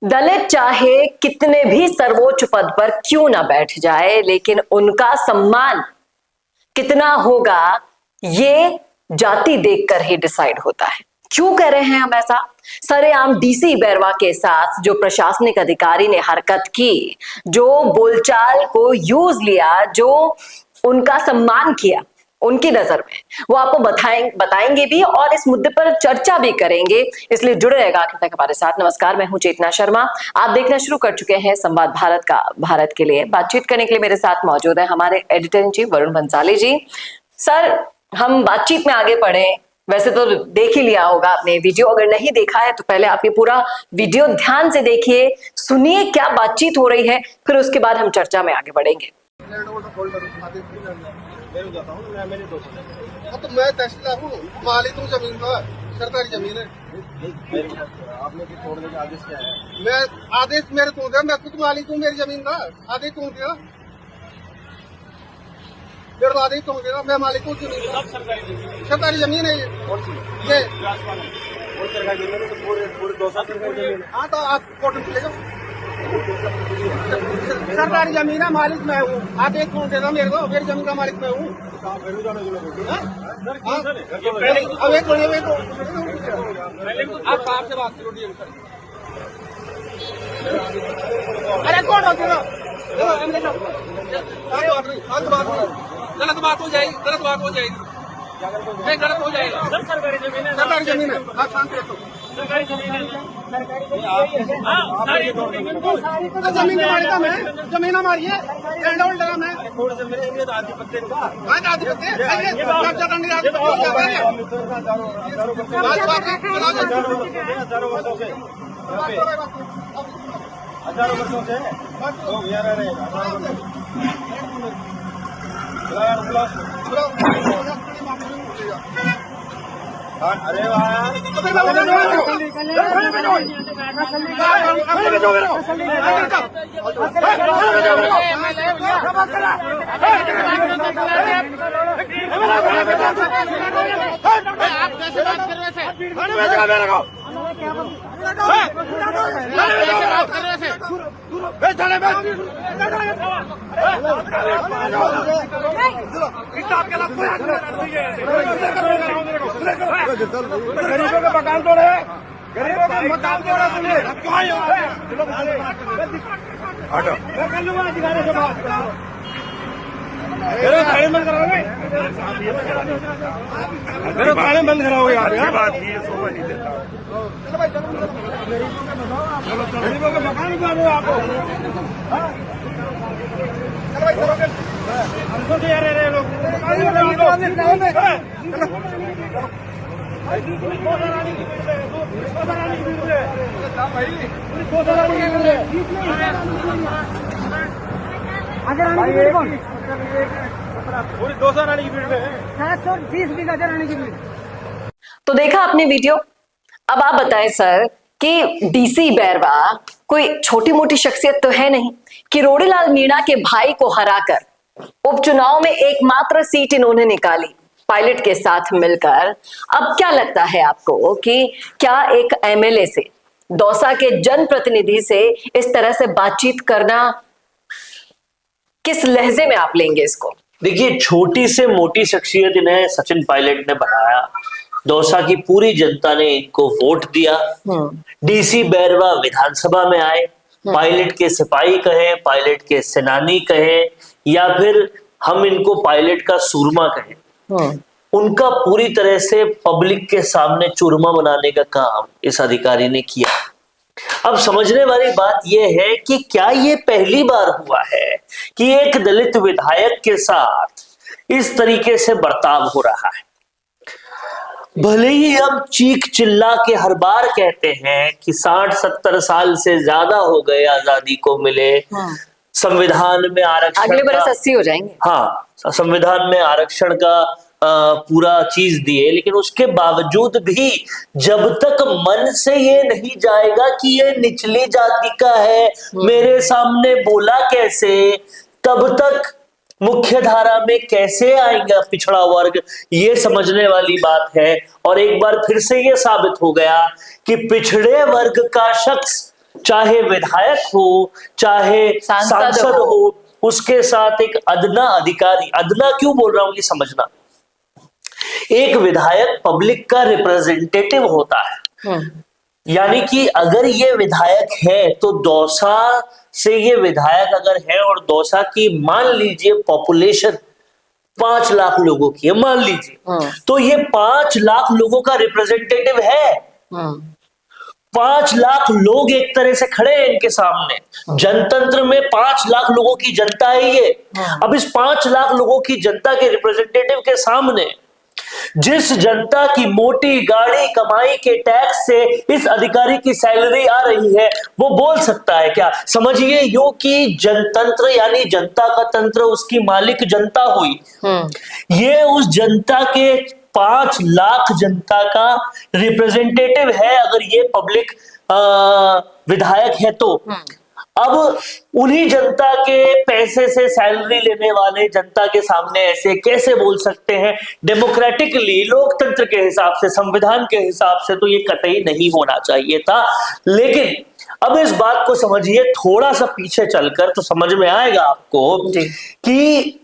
दलित चाहे कितने भी सर्वोच्च पद पर क्यों ना बैठ जाए, लेकिन उनका सम्मान कितना होगा ये जाति देखकर ही डिसाइड होता है। क्यों कह रहे हैं हम ऐसा? सरेआम डीसी बैरवा के साथ जो प्रशासनिक अधिकारी ने हरकत की, जो बोलचाल को यूज लिया, जो उनका सम्मान किया उनकी नजर में, वो आपको बताएंगे भी और इस मुद्दे पर चर्चा भी करेंगे। इसलिए जुड़े रहेगा आखिर तक हमारे साथ। नमस्कार, मैं हूं चेतना शर्मा। आप देखना शुरू कर चुके हैं संवाद भारत का। भारत के लिए बातचीत करने के लिए मेरे साथ मौजूद है हमारे editor in chief Varun Bhansali ji. Sir, हम बातचीत में आगे बढ़े, वैसे तो देख ही लिया होगा आपने वीडियो, अगर नहीं देखा है तो पहले आप ये पूरा वीडियो ध्यान से देखिए, सुनिए क्या बातचीत हो रही है, फिर उसके बाद हम चर्चा में आगे बढ़ेंगे। तो मैं तहसीलदार हूँ, मालिक हूँ जमीन का, सरकारी जमीन है। आपने छोड़ने का आदेश क्या है? मैं आदेश मेरे को दिया, मैं खुद मालिक हूँ मेरी जमीन का। आदेश कौन दिया? मेरे को आदेश कौन दिया? मैं मालिक हूँ जमीन का। सरकारी जमीन है ये। सरकारी जमीन है तो पूरे 2 साल सरकारी जमीन है। हाँ, तो आप कोर्ट में चले जाओ। सरकारी जमीन है, मालिक मैं हूँ। आदेश कौन देगा मेरे को? मेरी जमीन का मालिक मैं हूँ। अब एक आप साहब से बात करो। अरे कौन होती है? गलत बात हो जाएगी, गलत बात हो जाएगी, नहीं गलत हो जाएगा। सरकारी जमीन है, सरकारी जमीन है। आप शांति रखो। सरकारी जमीन है, जमीन हमारी का मैं, जमीन हमारी है, लैंड होल्डर मैं। थोड़े से मेरे आधिपत्य का आधिपत्य हजारों वर्षों से लोग यहाँ रह रहे हैं। अरे वाह, गरीबों के मकान तोड़े, गरीबों के मकान तोड़ा तुमने। हटो, मैं कर लूंगा अधिकारी से बात। मेरे थाने बंद कराओगे, मेरे थाने बंद कराओगे आप? बात की शोभा नहीं देता। गरीबों के मकान उतार दो आपको। हमको तो यार रहे लोग पूरी 200 रानी की भीड़ में 720 बीघा रानी की भीड़। तो देखा आपने वीडियो। अब आप बताएं सर कि डीसी बैरवा कोई छोटी मोटी शख्सियत तो है नहीं कि रोड़ीलाल मीणा के भाई को हराकर उपचुनाव में एकमात्र सीट इन्होंने निकाली पायलट के साथ मिलकर। अब क्या लगता है आपको कि क्या एक एमएलए से, दौसा के जनप्रतिनिधि से इस तरह से बातचीत करना, किस लहजे में आप लेंगे इसको? देखिए, छोटी से मोटी शख्सियत इन्हें सचिन पायलट ने बनाया। दौसा की पूरी जनता ने इनको वोट दिया। डीसी बैरवा विधानसभा में आए, पायलट के सिपाही कहें, पायलट के सेनानी कहें, या फिर हम इनको पायलट का सूरमा कहें, उनका पूरी तरह से पब्लिक के सामने चूरमा बनाने का काम इस अधिकारी ने किया। अब समझने वाली बात यह है कि क्या ये पहली बार हुआ है कि एक दलित विधायक के साथ इस तरीके से बर्ताव हो रहा है। भले ही हम चीख चिल्ला के हर बार कहते हैं कि 60-70 साल से ज्यादा हो गए आजादी को मिले, संविधान में आरक्षण, अगले बरस 80 हो जाएंगे। हाँ, संविधान में आरक्षण का पूरा चीज दिए, लेकिन उसके बावजूद भी जब तक मन से ये नहीं जाएगा कि ये निचली जाति का है, मेरे सामने बोला कैसे, तब तक मुख्य धारा में कैसे आएगा पिछड़ा वर्ग, ये समझने वाली बात है। और एक बार फिर से ये साबित हो गया कि पिछड़े वर्ग का शख्स चाहे विधायक हो चाहे सांसद हो, उसके साथ एक अदना अधिकारी, अदना क्यों बोल रहा हूं ये समझना, एक विधायक पब्लिक का रिप्रेजेंटेटिव होता है। यानी कि अगर ये विधायक है तो दौसा से ये विधायक अगर है और दौसा की मान लीजिए पॉपुलेशन 5 लाख लोगों की है, मान लीजिए, तो ये 5 लाख लोगों का रिप्रेजेंटेटिव है। 5 लाख लोग एक तरह से खड़े हैं इनके सामने, जनतंत्र में 5 लाख लोगों की जनता है ये। अब इस 5 लाख लोगों की जनता के रिप्रेजेंटेटिव के सामने जिस जनता की मोटी गाड़ी कमाई के टैक्स से इस अधिकारी की सैलरी आ रही है, वो बोल सकता है क्या? समझिए यो कि जनतंत्र यानी जनता का तंत्र, उसकी मालिक जनता हुई। ये उस जनता के 5 लाख जनता का रिप्रेजेंटेटिव है अगर ये पब्लिक विधायक है तो। अब उन्हीं जनता के पैसे से सैलरी लेने वाले जनता के सामने ऐसे कैसे बोल सकते हैं? डेमोक्रेटिकली, लोकतंत्र के हिसाब से, संविधान के हिसाब से तो ये कतई नहीं होना चाहिए था। लेकिन अब इस बात को समझिए, थोड़ा सा पीछे चलकर तो समझ में आएगा आपको कि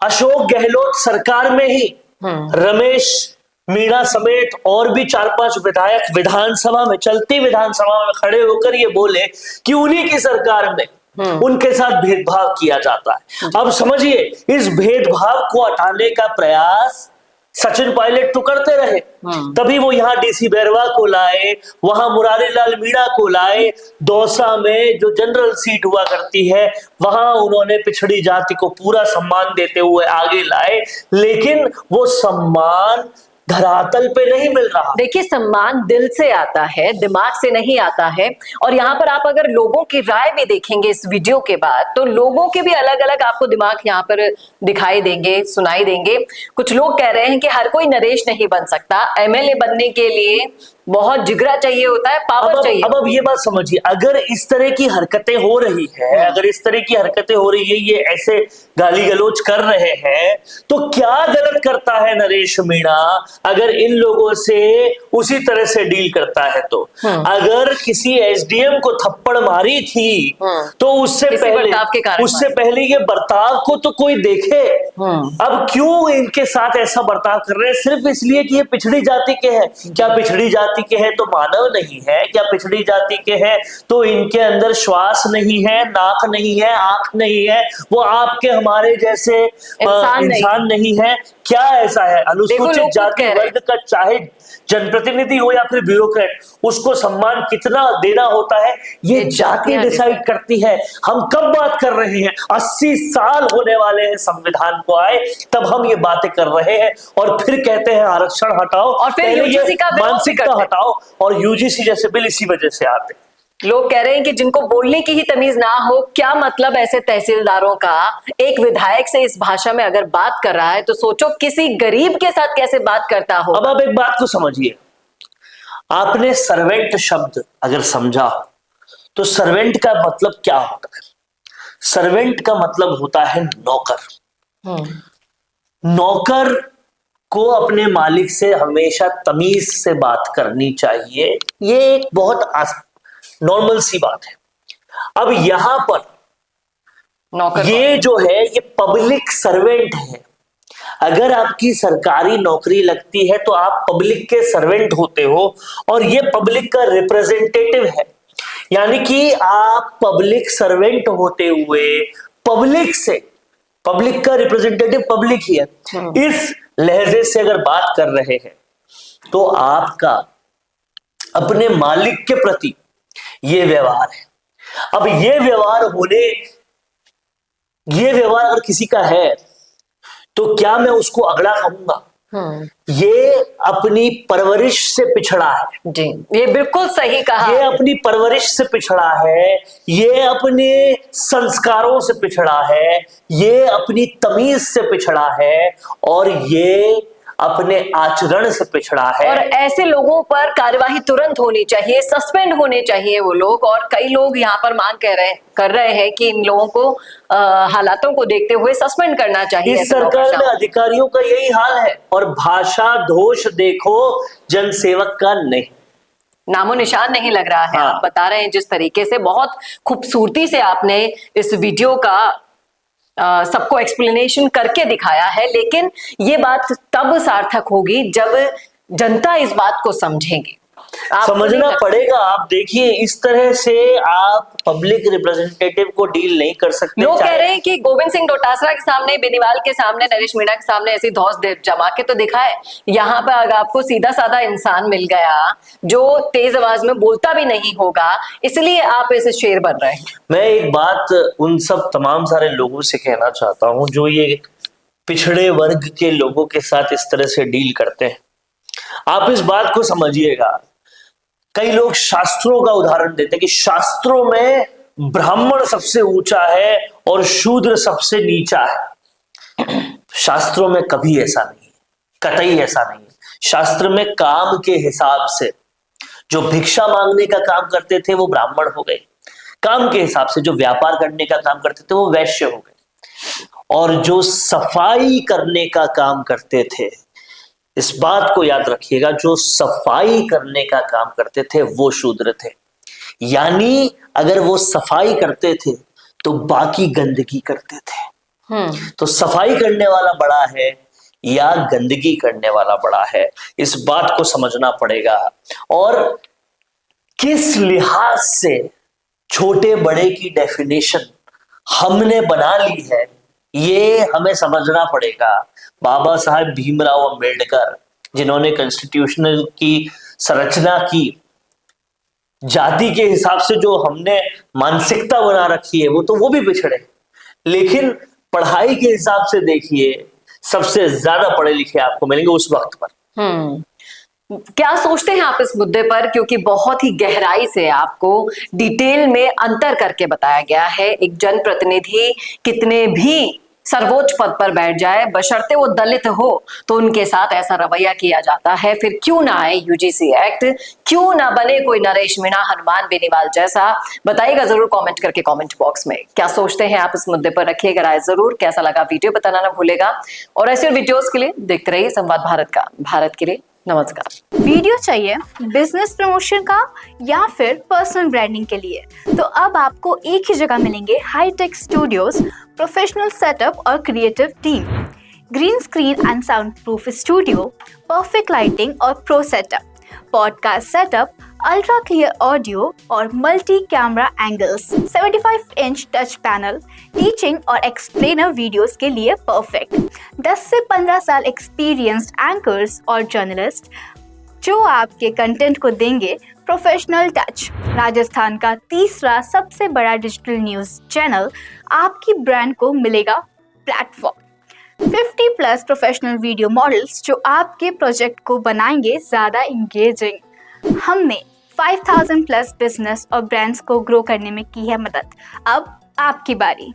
अशोक गहलोत सरकार में ही रमेश मीणा समेत और भी 4-5 विधायक विधानसभा में, चलती विधानसभा में खड़े होकर ये बोले कि उन्हीं की सरकार में उनके साथ भेदभाव किया जाता है। अब समझिए, इस भेदभाव को हटाने का प्रयास सचिन पायलट तो करते रहे, तभी वो यहाँ डीसी बैरवा को लाए, वहां मुरारी लाल मीणा को लाए, दौसा में जो जनरल सीट हुआ करती है वहां उन्होंने पिछड़ी जाति को पूरा सम्मान देते हुए आगे लाए। लेकिन वो सम्मान धरातल पे नहीं मिल रहा। देखिए, सम्मान दिल से आता है, दिमाग से नहीं आता है। और यहाँ पर आप अगर लोगों की राय भी देखेंगे इस वीडियो के बाद, तो लोगों के भी अलग अलग आपको दिमाग यहाँ पर दिखाई देंगे, सुनाई देंगे। कुछ लोग कह रहे हैं कि हर कोई नरेश नहीं बन सकता, एमएलए बनने के लिए बहुत जिगरा चाहिए होता है, पावर चाहिए। अब ये बात समझिए, अगर इस तरह की हरकतें हो रही है, अगर इस तरह की हरकतें हो रही है, ये ऐसे गाली गलौज कर रहे हैं, तो क्या गलत करता है नरेश मीणा अगर इन लोगों से उसी तरह से डील करता है? तो अगर किसी एसडीएम को थप्पड़ मारी थी तो उससे पहले ये बर्ताव को तो कोई देखे। अब क्यों इनके साथ ऐसा बर्ताव कर रहे हैं? सिर्फ इसलिए कि ये पिछड़ी जाति के हैं। क्या पिछड़ी जाति के हैं तो मानव नहीं है? क्या पिछड़ी जाति के हैं तो इनके अंदर श्वास नहीं है, नाक नहीं है, आंख नहीं है, वो आपके हमारे जैसे इंसान नहीं है? क्या ऐसा है? अनुसूचित जाति वर्ग का चाहे जनप्रतिनिधि हो या फिर ब्यूरोक्रेट, उसको सम्मान कितना देना होता है ये जाति डिसाइड करती है। हम कब बात कर रहे हैं? 80 साल होने वाले हैं संविधान को आए, तब हम ये बातें कर रहे हैं और फिर कहते हैं आरक्षण हटाओ, और फिर यूजीसी का मानसिकता हटाओ, और यूजीसी जैसे बिल इसी वजह से आते। लोग कह रहे हैं कि जिनको बोलने की ही तमीज ना हो, क्या मतलब ऐसे तहसीलदारों का एक विधायक से इस भाषा में अगर बात कर रहा है, तो सोचो किसी गरीब के साथ कैसे बात करता हो। अब आप एक बात को समझिए, आपने सर्वेंट शब्द अगर समझा तो सर्वेंट का मतलब क्या होता है? सर्वेंट का मतलब होता है नौकर। नौकर को अपने मालिक से हमेशा तमीज से बात करनी चाहिए, ये एक बहुत नॉर्मल सी बात है। अब यहां पर नौकर ये जो है ये पब्लिक सर्वेंट है। अगर आपकी सरकारी नौकरी लगती है तो आप पब्लिक के सर्वेंट होते हो और ये पब्लिक का रिप्रेजेंटेटिव है, यानी कि आप पब्लिक सर्वेंट होते हुए पब्लिक से, पब्लिक का रिप्रेजेंटेटिव पब्लिक ही है, इस लहजे से अगर बात कर रहे हैं तो आपका अपने मालिक के प्रति ये व्यवहार है। अब ये व्यवहार अगर किसी का है तो क्या मैं उसको अगड़ा कहूंगा? ये अपनी परवरिश से पिछड़ा है। जी, ये बिल्कुल सही कहा। ये अपनी परवरिश से पिछड़ा है, ये अपने संस्कारों से पिछड़ा है, ये अपनी तमीज से पिछड़ा है, और ये अपने आचरण से पिछड़ा है। और ऐसे लोगों पर कार्यवाही तुरंत होनी चाहिए, सस्पेंड होने चाहिए वो लोग। और कई लोग यहाँ पर मांग कर रहे हैं कि इन लोगों को हालातों को देखते हुए सस्पेंड करना चाहिए। इस सरकार में अधिकारियों का यही हाल है। और भाषा दोष देखो जनसेवक का नहीं। नामो निशान नहीं लग रहा है। हाँ। आप बता रहे हैं जिस तरीके से, बहुत खूबसूरती से आपने इस वीडियो का सबको एक्सप्लेनेशन करके दिखाया है, लेकिन ये बात तब सार्थक होगी जब जनता इस बात को समझेगी। आपको नहीं समझना लगता? पड़ेगा। आप देखिए, इस तरह से आप पब्लिक रिप्रेजेंटेटिव को डील नहीं कर सकते। लोग कह रहे हैं कि गोविंद सिंह डोटासरा के सामने, बेनीवाल के सामने, नरेश मीणा के सामने ऐसी धौंस जमा के तो दिखाए। यहाँ पर अगर आपको सीधा साधा इंसान मिल गया जो तेज आवाज में बोलता भी नहीं होगा, इसलिए आप ऐसे शेर बन रहे हैं। मैं एक बात उन सब तमाम सारे लोगों से कहना चाहता हूं जो ये पिछड़े वर्ग के लोगों के साथ इस तरह से डील करते हैं। आप इस बात को समझिएगा, कई लोग शास्त्रों का उदाहरण देते हैं कि शास्त्रों में ब्राह्मण सबसे ऊंचा है और शूद्र सबसे नीचा है। शास्त्रों में कभी ऐसा नहीं है, कतई ऐसा नहीं है। शास्त्र में काम के हिसाब से जो भिक्षा मांगने का काम करते थे वो ब्राह्मण हो गए, काम के हिसाब से जो व्यापार करने का काम करते थे वो वैश्य हो गए, और जो सफाई करने का काम करते थे, इस बात को याद रखिएगा, जो सफाई करने का काम करते थे वो शूद्र थे। यानी अगर वो सफाई करते थे तो बाकी गंदगी करते थे। तो सफाई करने वाला बड़ा है या गंदगी करने वाला बड़ा है, इस बात को समझना पड़ेगा। और किस लिहाज से छोटे बड़े की डेफिनेशन हमने बना ली है, ये हमें समझना पड़ेगा। बाबा साहब भीमराव अंबेडकर, जिन्होंने कॉन्स्टिट्यूशनल की संरचना की, जाति के हिसाब से जो हमने मानसिकता बना रखी है वो भी पिछड़े, लेकिन पढ़ाई के हिसाब से देखिए सबसे ज्यादा पढ़े लिखे आपको मिलेंगे उस वक्त पर। क्या सोचते हैं आप इस मुद्दे पर? क्योंकि बहुत ही गहराई से आपको डिटेल में अंतर करके बताया गया है। एक जनप्रतिनिधि कितने भी सर्वोच्च पद पर बैठ जाए, बशर्ते वो दलित हो, तो उनके साथ ऐसा रवैया किया जाता है। फिर क्यों ना आए यूजीसी एक्ट, क्यों ना बने कोई नरेश मीणा, हनुमान बेनीवाल जैसा? बताइएगा जरूर कमेंट करके कमेंट बॉक्स में। क्या सोचते हैं आप इस मुद्दे पर? रखिएगा राय जरूर। कैसा लगा वीडियो बताना ना भूलेगा, और ऐसे वीडियोस के लिए देखते रहिए संवाद भारत का। भारत के लिए नमस्कार। वीडियो चाहिए बिजनेस प्रमोशन का या फिर पर्सनल ब्रांडिंग के लिए, तो अब आपको एक ही जगह मिलेंगे हाईटेक स्टूडियोज, प्रोफेशनल सेटअप और creative team, green screen and soundproof studio, perfect lighting और pro setup, podcast setup, ultra clear audio और multi camera angles, 75 inch touch panel, teaching और एक्सप्लेनर वीडियोस के लिए परफेक्ट, 10 से 15 साल experienced anchors और journalist जो आपके कंटेंट को देंगे प्रोफेशनल टच। राजस्थान का तीसरा सबसे बड़ा डिजिटल न्यूज़ चैनल आपकी ब्रांड को मिलेगा प्लेटफॉर्म। 50+ प्रोफेशनल वीडियो मॉडल्स जो आपके प्रोजेक्ट को बनाएंगे ज़्यादा इंगेजिंग। हमने 5000+ बिजनेस और ब्रांड्स को ग्रो करने में की है मदद। अब आपकी बारी।